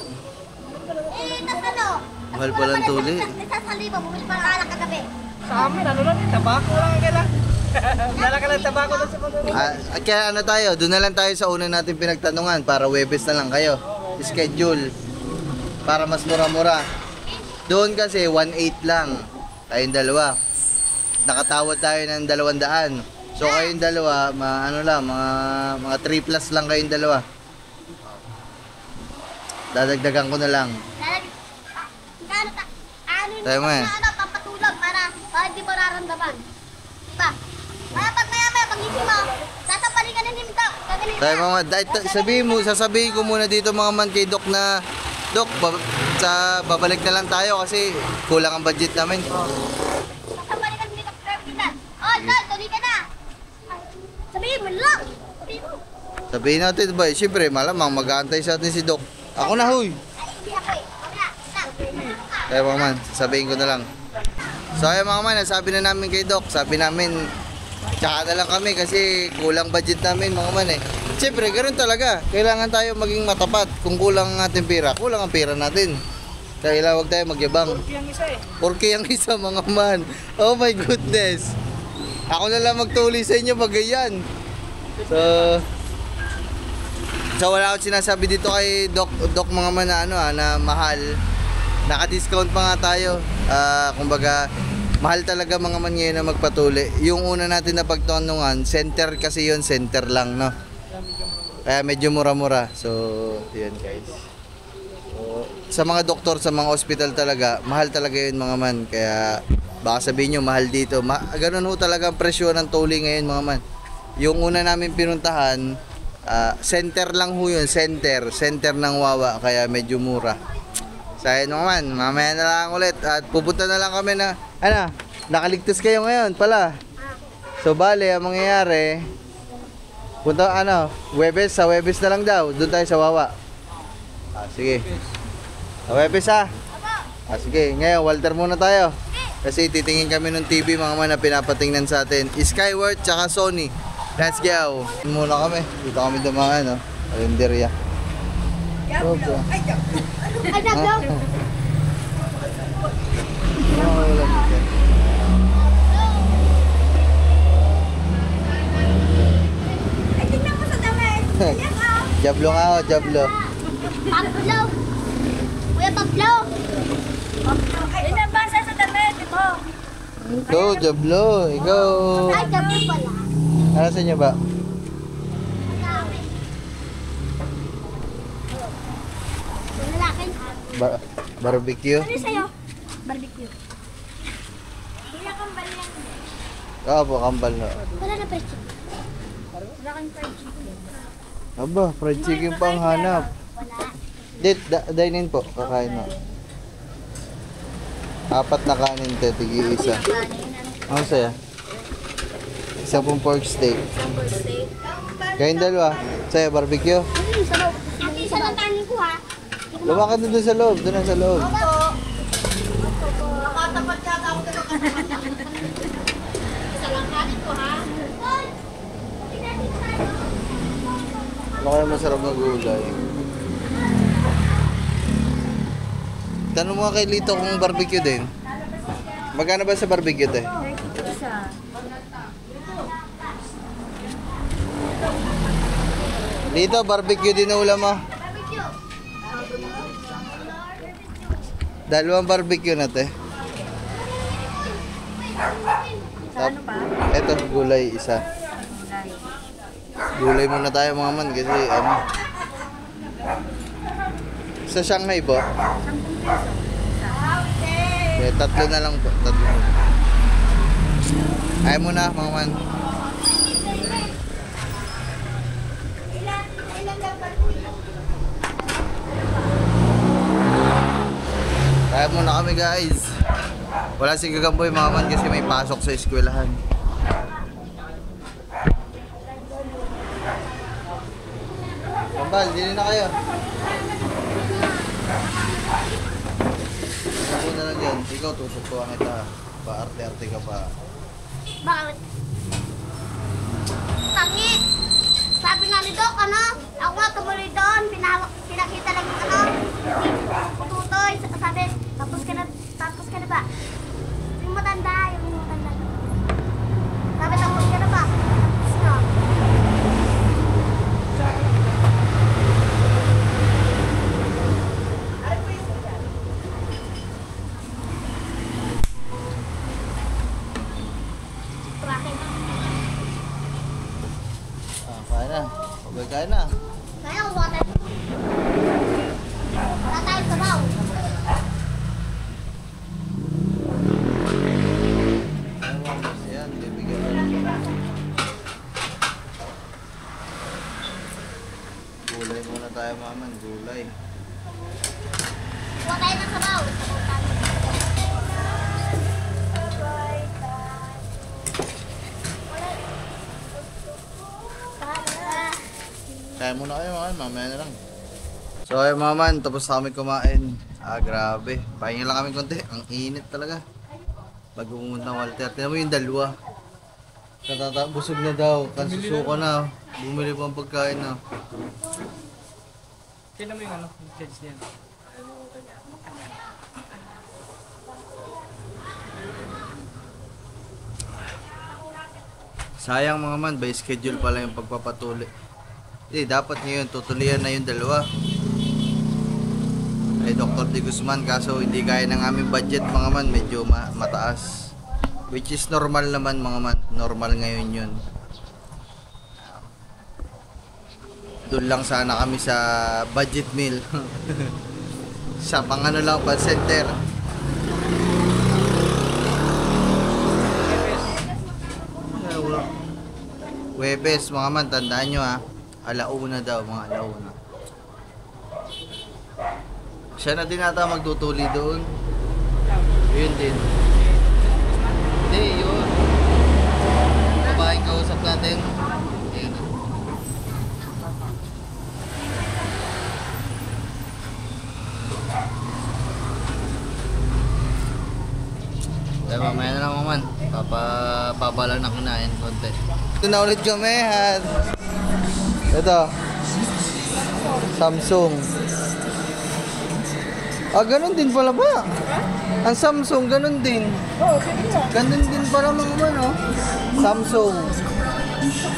Eh, tas ano? Mahal pala ang tuli. Nagsasaliba, bumili pa ng alak kagabi. Sa amin, ano lang, tabako lang ang kailangan. Dala ka ng tabako doon sa mga. Kaya ano tayo, doon na lang tayo sa una natin pinagtanungan para Webes na lang kayo. Schedule. Para mas mura-mura. Doon kasi 1,800 lang. Tayong dalawa. Nakatawad tayo ng 200. So kayong dalawa, mga 3 plus lang kayong dalawa. Dadagdagan ko na lang. Tayo mo eh. Papatulog para hindi mo nararamdaman. Diba? Kaya pag maya-maya, pag-isip mo, sasampalin ka na ni Mito. Gagaling Tayo mga, sasabihin ko muna dito mga man kay Doc na, Doc, babalik na lang tayo kasi kulang ang budget namin. Sasampalin ka ni Mito. Oh, Dad, tuloy ka na. Sabihin mo lang. Sabihin mo. Sabihin natin ba, siyempre malamang mag-aantay sa atin si Doc. Ako na huy! Ay, hindi ako eh. Mamaya, Tayo mga man, sasabihin ko na lang. So ayun mga man, sabi na namin kay Doc, sabi namin, tsaka na lang kami kasi kulang budget namin mga man eh. Siyempre, ganoon talaga. Kailangan tayo maging matapat. Kung kulang ang ating pera, kulang ang pera natin. Kaya huwag tayo magyabang. Yung isa eh. Porque ang isa mga man. Oh my goodness. Ako na lang magtuli sa inyo pag ganyan. So wala akong sinasabi dito kay Doc mga man na na mahal. Naka-discount pa nga tayo. Kumbaga, mahal talaga mga man ngayon na magpatuli. Yung una natin na pagtanungan, center kasi yon, center lang, no? Kaya medyo mura-mura. So, yun guys. So, sa mga doktor, sa mga hospital talaga, mahal talaga yun mga man. Kaya baka sabihin nyo, mahal dito. Ganun ho talaga ang presyo ng tuli ngayon mga man. Yung una namin pinuntahan, center lang ho yun, center ng Wawa. Kaya medyo mura. So ayun naman, mamaya na lang ulit at pupunta na lang kami na, nakaligtas kayo ngayon pala. So bale, ang mangyayari, punta, Webes, sa Webes na lang daw, doon tayo sa Wawa. Sige. Sa Webes sige, ngayon, Walter muna tayo. Kasi titingin kami ng TV mga man na pinapatingnan sa atin. Skyward, tsaka Sony. Let's go. Muna kami, dito kami dumaan, kalenderya. Okay. Ay, Dablo. Ay, tingnan mo sa damit. Jablo nga ako, Jablo. Pablo. Kuya Pablo. Yun ang basa sa damit, di ba? Ikaw, Jablo. Ikaw. Ay, Dablo pala. Ano sa inyo ba? Lalaki. Barbecue? Ano sa'yo? Barbecue. Kuya, kambal lang. Oo po, kambal na. Wala na fried chicken. Wala kang fried chicken. Aba, fried chicken pa ang hanap. Wala. Dine-in po, kakain na. 4 na kanin, tigi isa. Ano saya? Isa pong pork steak. Kayong dalawa, saya barbecue. Ano yung sa loob? Ate, isa lang kanin ko ha. Lumakan na doon sa loob, doon na sa loob. Nakatapat yata ako doon. Isa lang kanin ko ha. Ano kaya masarap na gulay? Tanong mo kay Lito kung barbecue din. Magkano ba sa barbecue, te? 30 isa. Lito, barbecue din na ulam mo. Barbecue. Dalawang barbecue na, te. Sa ano pa? Eto, gulay isa. Gulay muna tayo mga man kasi ano. Sa Shanghai po. 10 piso. Okay, tatlo na lang po. Tatlo. Ayaw mo na mga man. Kaya muna kami guys. Wala si Gagamboy mga man kasi may pasok sa eskwelahan. Kambal, dili na kayo. Ako na lang yan. Ikaw tututuan kita. Pa-arte-arte ka pa. Bakit? Tangi! Sabi nga ni Doc, ano? Ako nga tumuloy doon. Pinakita lang yung ano? Tutoy. Sabi, tapos ka na ba? Yung matanda. Sabi, tapos ka na ba? Tapos na. Bakit? Kaya na. Okay, kaya na. Kaya ko water. Wala tayong sabaw. Yan, bibigyan mo lang. Gulay muna tayo maman, gulay. Wala tayo ng sabaw. Kaya muna kayo maman, mamaya na lang. So ayun maman, tapos na kami kumain. Grabe. Pahinga lang kami konti. Ang init talaga. Bago pumunta ng Walter. Tignan mo yung dalawa. Busog na daw. Kansusuko na. Bumili pa ang pagkain na. Tignan mo yung ano, kids niyan. Sayang mga man, by schedule pala yung pagpapatuloy. Dapat ngayon tutulian na yung dalawa. Ay Dr. De Guzman, kaso hindi kaya ng aming budget mga man, medyo mataas. Which is normal naman mga man, normal ngayon yun. Doon lang sana kami sa budget meal. Sa pangano lang, pa center. Webes mga man, tandaan nyo ha. Alauna daw, mga alauna. Siya na din ata magtutuli doon. Yun din. Hindi, yun. Babaeng kausap natin. Yun. Kaya mamaya na lang mga man. Papabala na kunain konti. Ito na ulit kami at ito Samsung. Ganun din pala ba? Ang Samsung, ganun din. Ganun din pala mga man, oh. Samsung.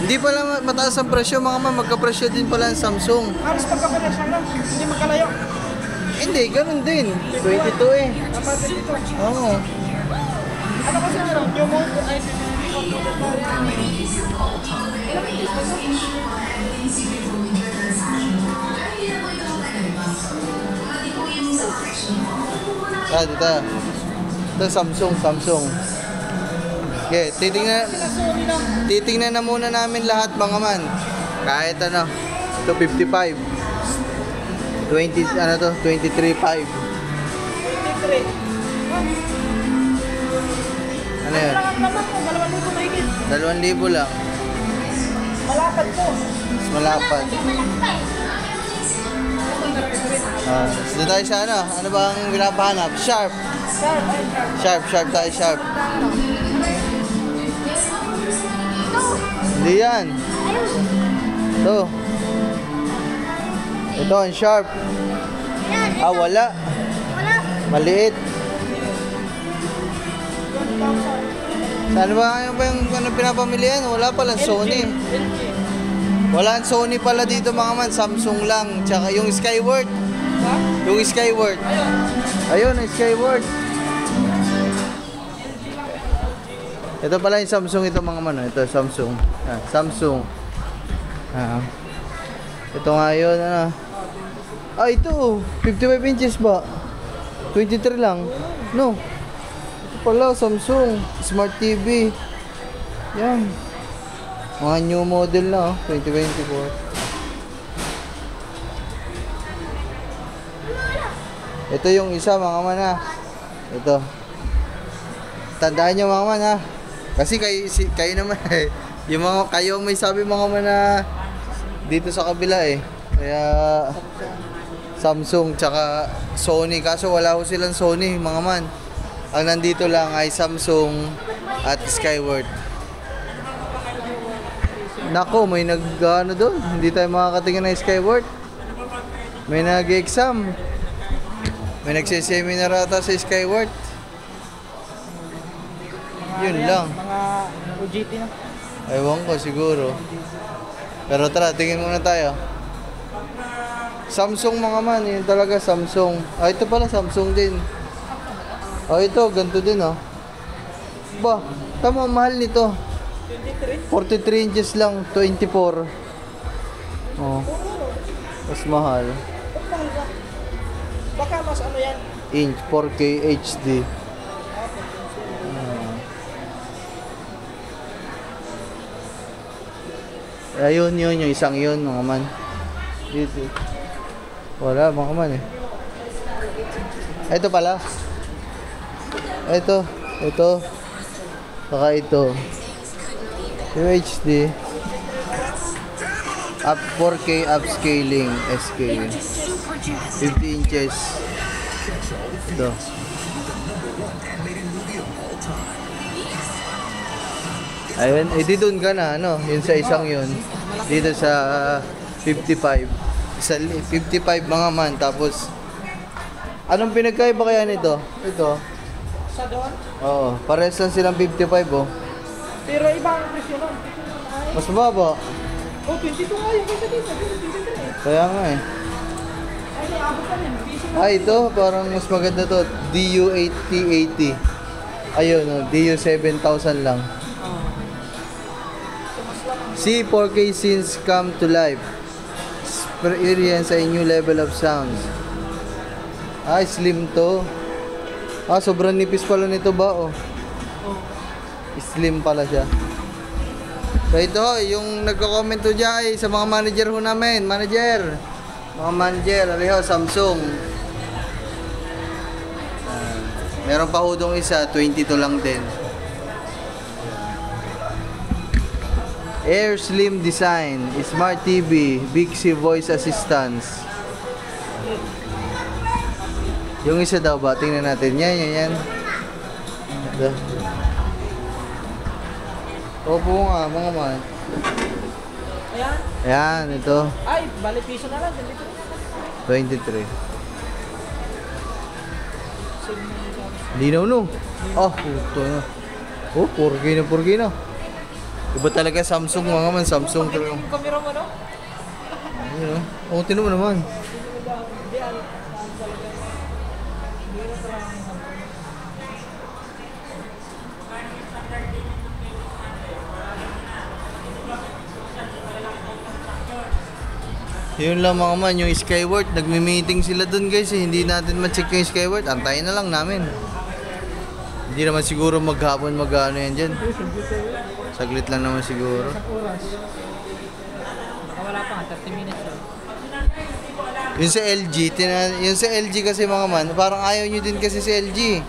Hindi pala mataas ang presyo mga man, magka-presyo din pala ang Samsung. Halos magkapalasya lang, hindi magkalayo. Hindi, ganun din. 22 eh. Kapatid dito. Oo. Ano kasi meron? Yung mo, ay, Dito. Ito Samsung. Okay, titingnan na muna namin lahat mga man. Kahit ano. Ito 55. 20 ano to? 23.5. 23. Ano yan? Ang laman ko, 2,000 mahigit. 2,000 lang. Malapad ko. Mas malapad. Dito tayo sa ano? Ano ba ang pinapahanap? Sharp tayo, sharp. Hindi yan. Ito ang sharp. Yan, Wala. wala. Maliit. Saan ba yung ano pinapamilihan? Wala palang Sony. Wala ang Sony pala dito mga man. Samsung lang. Tsaka yung Skyward. Yung Skyward. Ayun, ang Skyward. Ito pala yung Samsung ito mga man. Ito Samsung. Samsung. Ito nga yun. Ito. 55 inches ba? 23 lang. No. Ito pala Samsung. Smart TV. Yan. Mga new model na 2024. Ito yung isa mga man Ito. Tandaan nyo mga man Kasi kayo naman yung mga kayo may sabi mga man dito sa kabila Kaya Samsung tsaka Sony. Kaso wala ko silang Sony mga man. Ang nandito lang ay Samsung at Skyward. Nako, may ano doon. Hindi tayo makakatingin ng Skyward. May nag-exam. May nagsiseminar ata sa Skyward. Yun lang. Mga OJT na. Ewan ko siguro. Pero tara, tingin muna tayo. Samsung mga man, yun talaga Samsung. Ito pala Samsung din. Ito, ganito din Ba, tama, mahal nito. 43 inches lang, 24. Mas mahal. Baka mas ano yan? Inch, 4K HD. Ayun, yung isang yun, mga man. Dito. Wala, mga man Ito pala. Ito. Saka ito. UHD. Up 4K upscaling SK. 50 inches. Ito. Ayun, doon ka na, yun sa isang yun. Dito sa 55. Sa 55 mga man. Tapos, anong pinagkaiba kaya nito? Ito. Sa doon? Oo, pares lang silang 55 Pero iba ang presyo nun. Mas mababa. 22 nga yung kasi dito. 23. Kaya nga Ay, abot ka rin. Ito, parang mas maganda to. DU8080. Ayun, DU7000 lang. See 4K scenes come to life. Experience a new level of sounds. Slim to. Sobrang nipis pala nito ba, Slim pala siya. So ito, yung nagko-comment to dyan sa mga manager ho namin. Mga manager, Samsung. Meron pa ho dong isa, 22 lang din. Air Slim Design, Smart TV, Bixi Voice Assistance. Yung isa daw ba? Tingnan natin. Yan. Ito. Opo nga, mga man. Ayan. Ayan, ito. Ay, bali piso na lang. 23. Linaw no. Puto na. 4K na. Iba talaga Samsung mga man. Samsung talaga. Yung camera mo, no? Ayun, tinan mo naman. Yun lang mga man, yung Skyward, nagmi-meeting sila dun guys hindi natin ma-check yung Skyward, antayin na lang namin. Hindi naman siguro maghapon mag-ano yan dyan. Saglit lang naman siguro. Wala pa, 30 minutes. Yung sa LG, yung sa LG kasi mga man, parang ayaw nyo din kasi sa LG.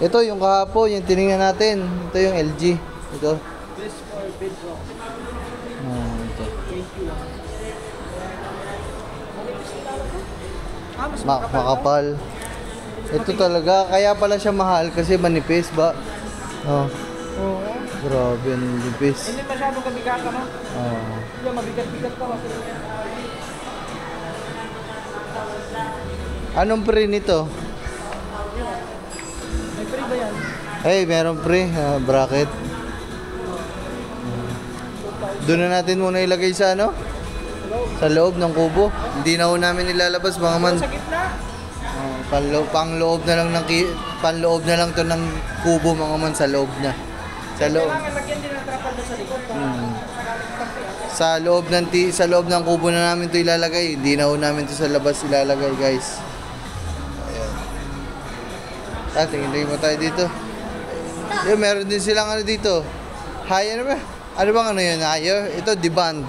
Ito yung kahapon, yung tinignan natin. Ito yung LG. Ito. Best for bedrock. Ito. Mas Makapal. Ito talaga, kaya pala siya mahal kasi manipis ba? Oo. Grabe, ang nipis. Hindi masyadong kabigat ka, no? Oo. Yung mabigat-bigat ka kasi. Anong pre nito? May free ba yan? Ay, meron pre, bracket. Doon na natin muna ilagay sa ano? Sa loob ng kubo. Hindi na ho namin ilalabas mga man. Sa gitna. Pangloob na lang panloob na lang 'to ng kubo mga man sa loob na. Sa loob. Kailangan lagyan din ng trapal doon sa likod. Sa loob ng kubo na namin 'to ilalagay. Hindi na ho namin 'to sa labas ilalagay, guys. Ayan. Tingin mo tayo dito. Meron din silang ano dito. Ano ba? Ano bang ano yun? Ito, Divan.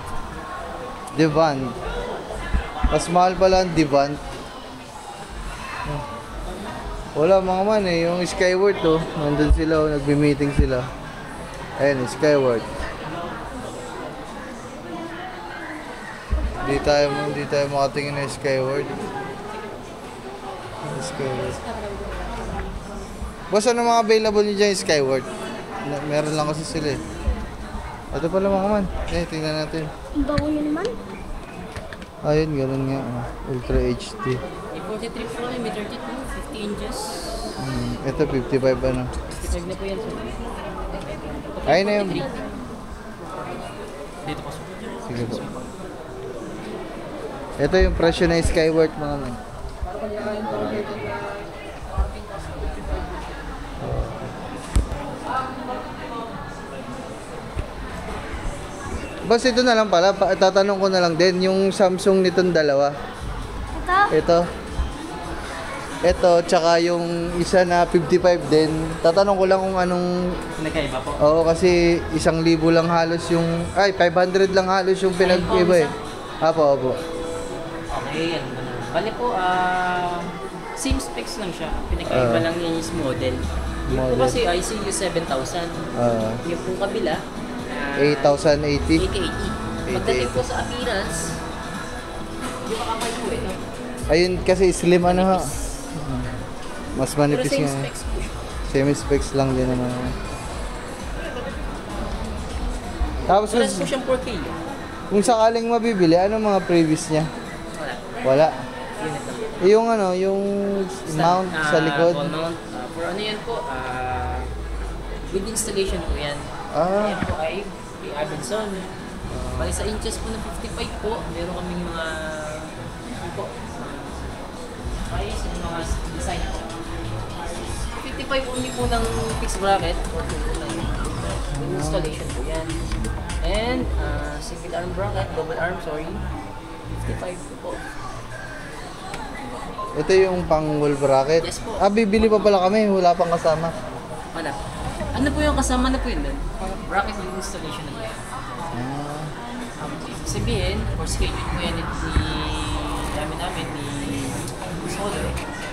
Divan. Mas mahal pala ang Divan. Wala mga man eh. Yung Skyward to. Nandun sila. Nagbi-meeting sila. Ayan, Skyward. Hindi tayo makatingin na Skyward. Skyward. Boss, ano mga available nyo dyan yung Skyward? Meron lang kasi sila eh. Ito pala mga man. Tingnan natin. Ang bago niyo naman. Ayun, ganun nga. Ultra HD. May 43 po kami, may 32, 50 inches. Ito 55 ano. 55 na po yan, sir. Ayun na yung... Dito po, sir. Sige po. Ito yung presyo na Skyward mga man. Boss, ito na lang pala. Tatanong ko na lang din. Yung Samsung nitong dalawa. Ito? Ito, tsaka yung isa na 55 din. Tatanong ko lang kung anong... Nagkaiba po. Oo, kasi 1,000 lang halos yung... Ay, 500 lang halos yung pinag-iba eh. Apo. Okay, ano ba na? Bali po, same specs lang siya. Pinagkaiba lang niya yung model. Yung po Model. kasi ICU 7,000. Yung pong kabila, 8,080. 8080. Pagdating po sa appearance, yung kakapal po ito. Ayun kasi slim ano ha. Mas Pero manipis same nga. specs po siya. Semi specs lang din naman. Tapos Pares po siyang 4K. kung sakaling mabibili, ano mga previous niya? Wala. Wala. Unit lang. Yung ano, yung mount sa likod. Wall mount. For ano yan po, with installation po yan. Ah, Yan po ay Abenson. Bali sa inches po ng 55 po, meron kaming mga ano po, size and mga design po. 55 only po ng fixed bracket or with installation po yan. And single arm bracket, double arm, sorry. 55 po. ito yung pang wall bracket. Yes po. Bibili pa pala kami, wala pang kasama. Wala. Ano po yung kasama na po yun doon? Bracket with installation na po yan. Sabihin, for schedule po yan ni Solo,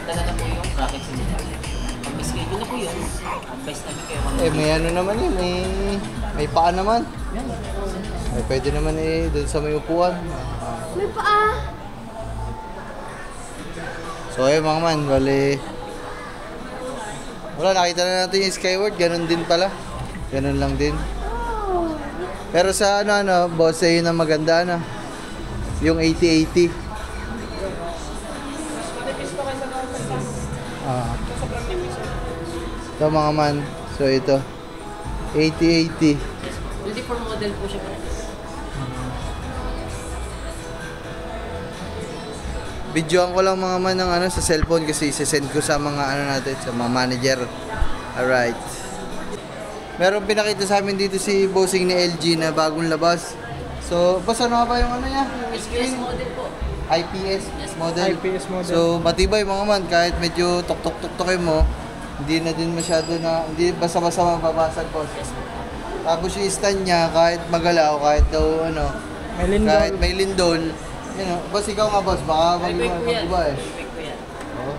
dala na po yung bracket sa nila. Pag may schedule na po yun, advice namin kayo kung May ano naman yun, may paa naman. yan. Pwede naman doon sa may upuan. May paa. So ayun mga man, bali. Wala, nakita na natin yung Skyward, ganun din pala. Ganun lang din. Pero sa boss, yun ang maganda yung 8080. Ito mga man, so ito 8080. 24 model po siya. Videoan ko lang mga man ng sa cellphone kasi isesend ko sa mga natin, sa mga manager. Alright. Meron pinakita sa amin dito si bossing ni LG na bagong labas. So, boss, ano nga ba yung niya? SPS model po. IPS model. IPS model. So, matibay mga man, kahit medyo tok-tok-tok-tokin mo, hindi na din masyado hindi basta-basta mababasag, boss. Tapos yung stand niya, kahit magalaw, kahit daw May lindol. kahit may lindol, boss, ikaw nga boss, baka Bike po yan. mag-iba eh. Bike po yan. Oh.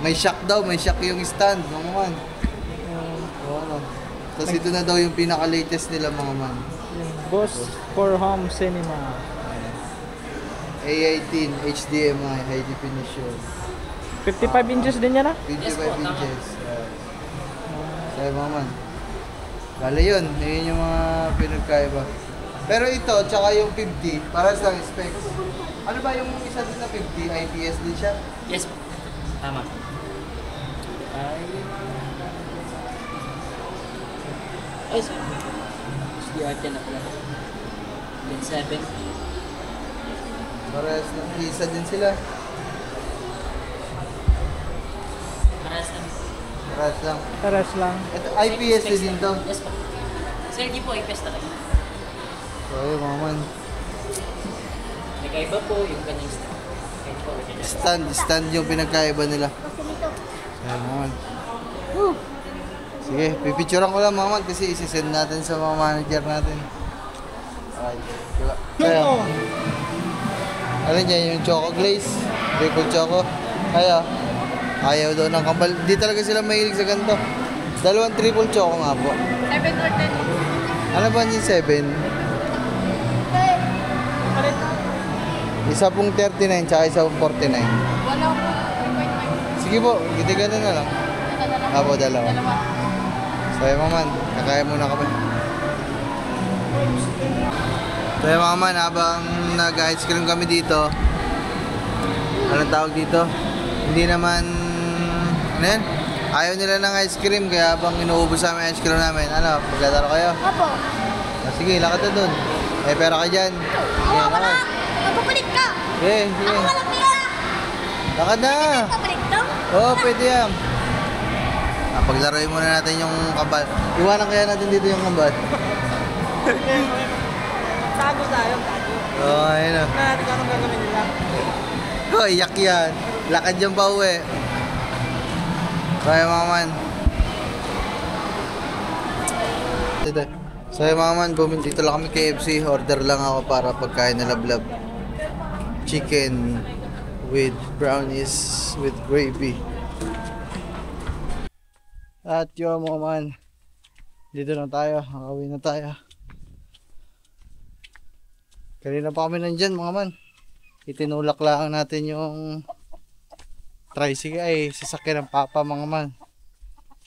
May shock daw, may shock yung stand, mga man. Oo. Tapos ito na daw yung pinaka-latest nila, mga man. Boss for home cinema. A18 HDMI, high definition. 55 inches din yan 25 Yes po, tama. inches. Sabi mga man. Bale yun yung mga pinagkaiba. Pero ito, tsaka yung 50, para sa specs. Ano ba yung isa din na 50? IPS din siya? Yes po. Tama. Ay, sorry. HDR 10 na pala. Then 7. Parehas na. Isa din sila. Paras lang. Parehas lang. Pares lang. Ito, IPS din to. Yes po. Sir, di po IPS talaga. So, ayun mga man. Nagkaiba po yung kanyang stand. Kaya po, Stand yung pinagkaiba nila. Kasi nito. Ayan mga man. Woo! Sige, pipicturean ko lang mga man kasi isi-send natin sa mga manager natin. Alright. Diba? Kaya, ano dyan, yung choco glaze, bacon choco. Kaya, ayaw daw ng kambal. Di talaga sila mahilig sa ganito. Dalawang triple choco nga po. 7 or 10. Ano ba yung 7? Isa pong 39, tsaka isa pong 49. Wala po. Sige po, hindi ganun na lang. Apo, dalawa. So yung mga man, kakaya muna kami. So yung mga man, habang nag-ice cream kami dito, anong tawag dito? Hindi naman, ano yan? Ayaw nila ng ice cream, kaya habang inuubos namin ice cream namin, ano, pagkataro kayo? Opo. Sige, lakad na dun. Eh, pera ka dyan. Sige, Ako lakad. na. Magpapalit ka. Sige, sige. Ako walang pera. Lakad na! Papalit ka? Oo, pwede yan. Paglaruin muna natin yung kambal. Iwanan kaya natin dito yung kambal. Tago tayo, tago. Oo, ayun o. Natin kung anong gagawin nila. Oh, iyak yan. Lakad yung pa uwi. Kaya mga man. So yung mga man, dito lang kami KFC. Order lang ako para pagkain na lablab. Chicken with brownies with gravy. At yun mga man, dito na tayo, nakawin na tayo. Kanina pa kami nandyan mga man. Itinulak lang natin yung tricycle ay sasakyan ng papa mga man.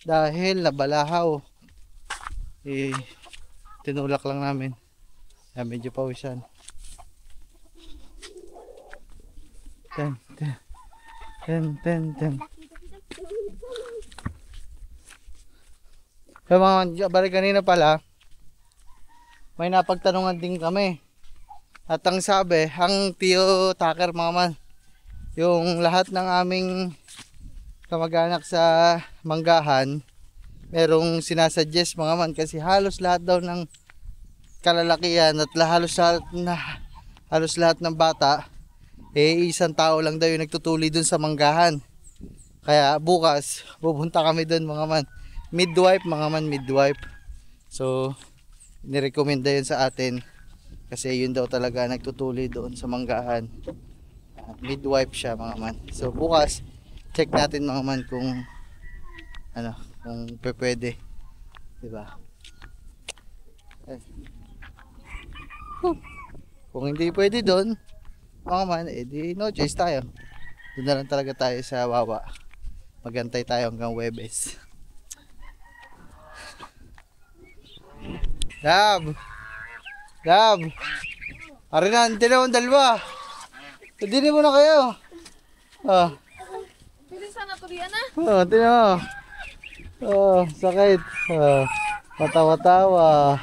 Dahil nabalahaw. Tinulak lang namin. Kaya medyo pawisan. Ten. So mga balik kanina pala, may napagtanungan din kami. At ang sabi, ang Tio Tucker mga man, yung lahat ng aming kamag-anak sa Manggahan, merong sinasuggest mga man kasi halos lahat daw ng kalalakihan at halos lahat ng bata, isang tao lang daw yung nagtutuli dun sa Manggahan. Kaya bukas, pupunta kami dun mga man. Midwife mga man, midwife. So, nirekomenda yun sa atin. Kasi yun daw talaga nagtutuli doon sa Manggahan. Midwife siya mga man. So, bukas, check natin mga man kung kung pwede. Diba? Kung hindi pwede doon, mga man, edi no choice tayo. Doon na lang talaga tayo sa Wawa. Magantay tayo hanggang Webes. Gab! Ari na, hindi naman dalawa. Hindi mo na kayo. Bilisan na tulian na. Tinan mo. Sakit. Matawa-tawa.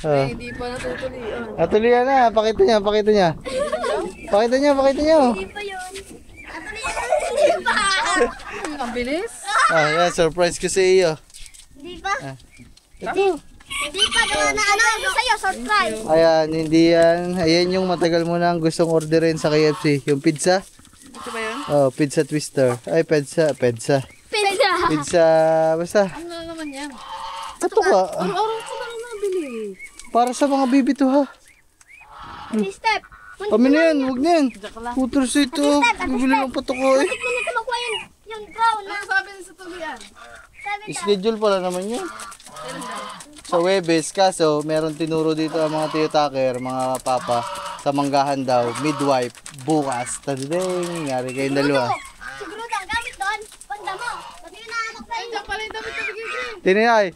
Hindi pa natutulian. Tulian na, pakita niya. Pakita niya. Hindi pa yun. Hindi pa. Ang bilis. Yan, surprise ko sa iyo. Hindi pa. Ito. Hindi pa gawa na ano sa'yo, surprise. Ayan, hindi yan. Ayan yung matagal mo nang gustong orderin sa KFC. Yung pizza. Ito ba yun? Pizza twister. Ay, pizza. Pizza. Pizza, basta. Ano naman yan? Ito ka. Araw-araw ko lang nabili. Para sa mga baby to ha. Step. Kami na yan, huwag na yan. Putros ito. Bibili ng patok ko eh. Bakit mo nito makuha yung brown na? Ano sabi niya sa tulian? Sabi ka. Schedule pala naman yun. Sa Webes, kaso meron tinuro dito ang mga Tio Tucker, mga papa, sa Manggahan daw, midwife, bukas. Tadadeng, nangyari kayong dalawa. Siguro ang gamit doon. Panda mo. Pati yung naanak sa inyo. Diyan pala yung damit na bigay. Tinay,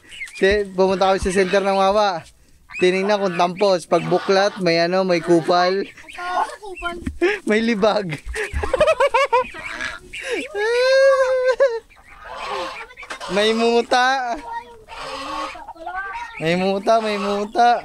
pumunta kami sa center ng Wawa. Tinignan kung tampos. Pag buklat, may ano, may kupal. May libag. May muta. May muta, may muta.